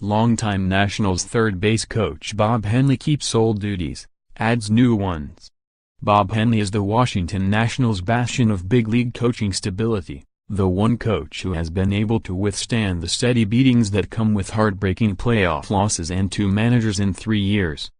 Longtime Nationals third base coach Bob Henley keeps old duties, adds new ones. Bob Henley is the Washington Nationals' bastion of big league coaching stability, the one coach who has been able to withstand the steady beatings that come with heartbreaking playoff losses and 2 managers in 3 years.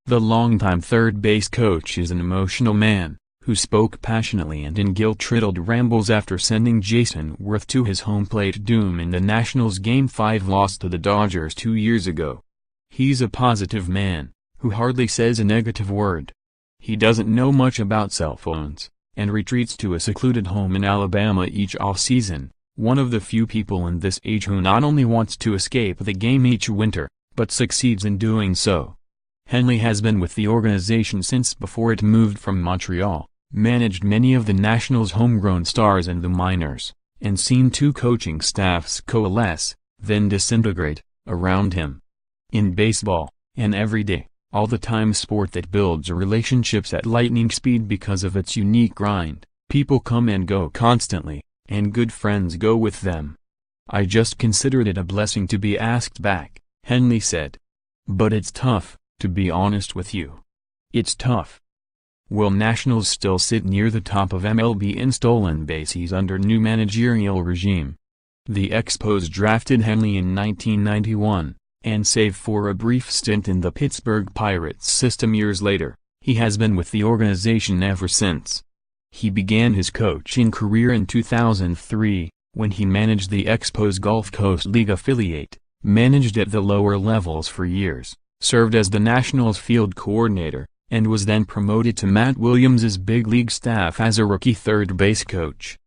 The longtime third base coach is an emotional man, who spoke passionately and in guilt-riddled rambles after sending Jayson Werth to his home plate doom in the Nationals' Game 5 loss to the Dodgers 2 years ago. He's a positive man, who hardly says a negative word. He doesn't know much about cell phones, and retreats to a secluded home in Alabama each offseason, one of the few people in this age who not only wants to escape the game each winter, but succeeds in doing so. Henley has been with the organization since before it moved from Montreal, managed many of the Nationals' homegrown stars in the minors, and seen 2 coaching staffs coalesce, then disintegrate, around him. In baseball, an everyday, all-the-time sport that builds relationships at lightning speed because of its unique grind, people come and go constantly, and good friends go with them. I just considered it a blessing to be asked back, Henley said. But it's tough, to be honest with you. It's tough. Will Nationals still sit near the top of MLB in stolen bases under new managerial regime? The Expos drafted Henley in 1991, and save for a brief stint in the Pittsburgh Pirates system years later, he has been with the organization ever since. He began his coaching career in 2003, when he managed the Expos Gulf Coast League affiliate, managed at the lower levels for years, served as the Nationals field coordinator, and was then promoted to Matt Williams's big league staff as a rookie third base coach.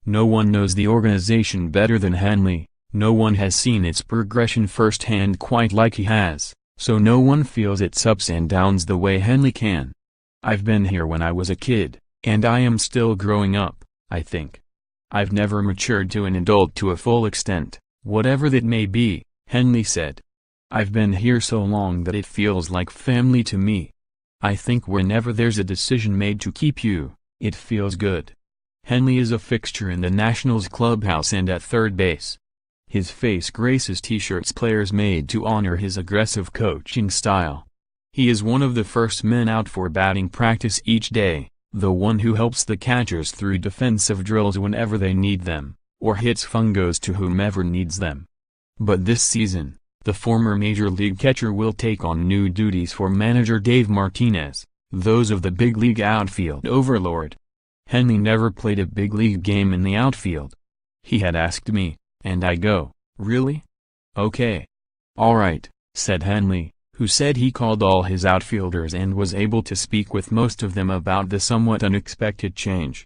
No one knows the organization better than Henley, no one has seen its progression firsthand quite like he has, so no one feels its ups and downs the way Henley can. I've been here when I was a kid, and I am still growing up, I think. I've never matured to an adult to a full extent, whatever that may be, Henley said. I've been here so long that it feels like family to me. I think whenever there's a decision made to keep you, it feels good. Henley is a fixture in the Nationals clubhouse and at third base. His face graces t-shirts players made to honor his aggressive coaching style. He is one of the first men out for batting practice each day, the one who helps the catchers through defensive drills whenever they need them, or hits fungos to whomever needs them. But this season, the former Major League catcher will take on new duties for manager Dave Martinez, those of the big league outfield overlord. Henley never played a big league game in the outfield. He had asked me, and I go, "Really? Okay. All right," said Henley, who said he called all his outfielders and was able to speak with most of them about the somewhat unexpected change.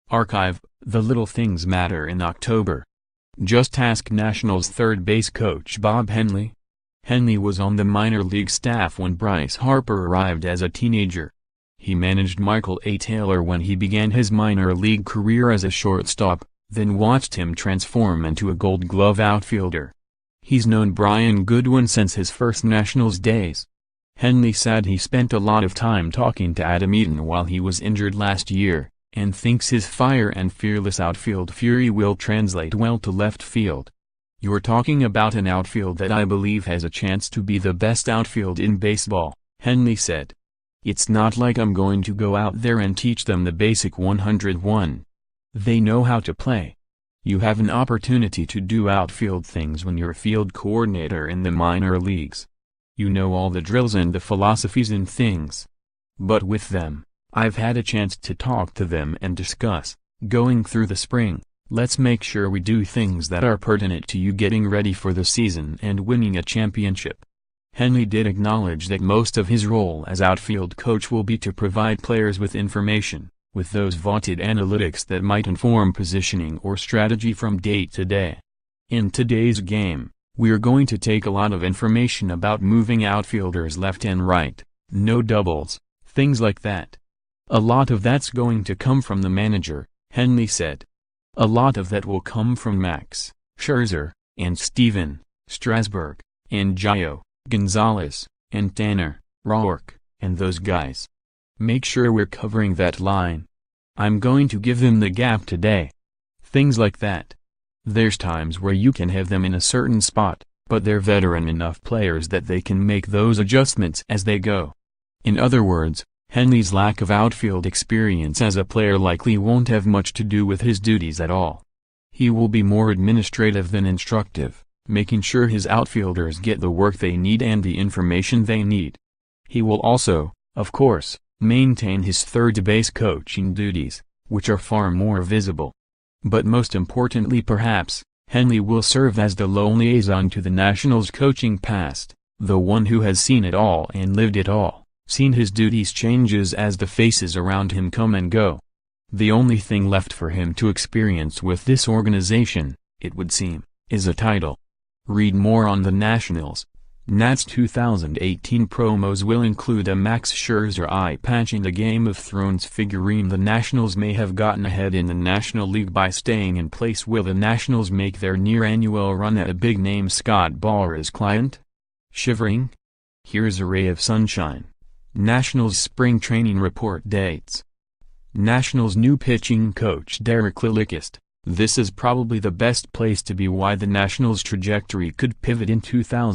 Archive: The Little Things Matter in October. Just ask Nationals third base coach Bob Henley. Henley was on the minor league staff when Bryce Harper arrived as a teenager. He managed Michael A. Taylor when he began his minor league career as a shortstop, then watched him transform into a Gold Glove outfielder. He's known Brian Goodwin since his first Nationals days. Henley said he spent a lot of time talking to Adam Eaton while he was injured last year, and thinks his fire and fearless outfield fury will translate well to left field. "You're talking about an outfield that I believe has a chance to be the best outfield in baseball," Henley said. "It's not like I'm going to go out there and teach them the basic 101. They know how to play. You have an opportunity to do outfield things when you're field coordinator in the minor leagues. You know all the drills and the philosophies and things. But with them, I've had a chance to talk to them and discuss, going through the spring, let's make sure we do things that are pertinent to you getting ready for the season and winning a championship." Henley did acknowledge that most of his role as outfield coach will be to provide players with information, with those vaunted analytics that might inform positioning or strategy from day to day. "In today's game, we're going to take a lot of information about moving outfielders left and right, no doubles, things like that. A lot of that's going to come from the manager," Henley said. "A lot of that will come from Max Scherzer, and Steven Strasburg, and Gio Gonzalez, and Tanner Roark, and those guys. Make sure we're covering that line. I'm going to give them the gap today. Things like that. There's times where you can have them in a certain spot, but they're veteran enough players that they can make those adjustments as they go. In other words, Henley's lack of outfield experience as a player likely won't have much to do with his duties at all. He will be more administrative than instructive, making sure his outfielders get the work they need and the information they need. He will also, of course, maintain his third base coaching duties, which are far more visible. But most importantly perhaps, Henley will serve as the lone liaison to the Nationals' coaching past, the one who has seen it all and lived it all, seen his duties changes as the faces around him come and go. The only thing left for him to experience with this organization, it would seem, is a title. Read more on the Nationals. Nats 2018 promos will include a Max Scherzer eye patch and a Game of Thrones figurine. The Nationals may have gotten ahead in the National League by staying in place. Will the Nationals make their near-annual run at a big-name Scott Boras client? Shivering? Here's a ray of sunshine. Nationals spring training report dates. Nationals new pitching coach Derek Lilikist. This is probably the best place to be. Why the Nationals' trajectory could pivot in 2000.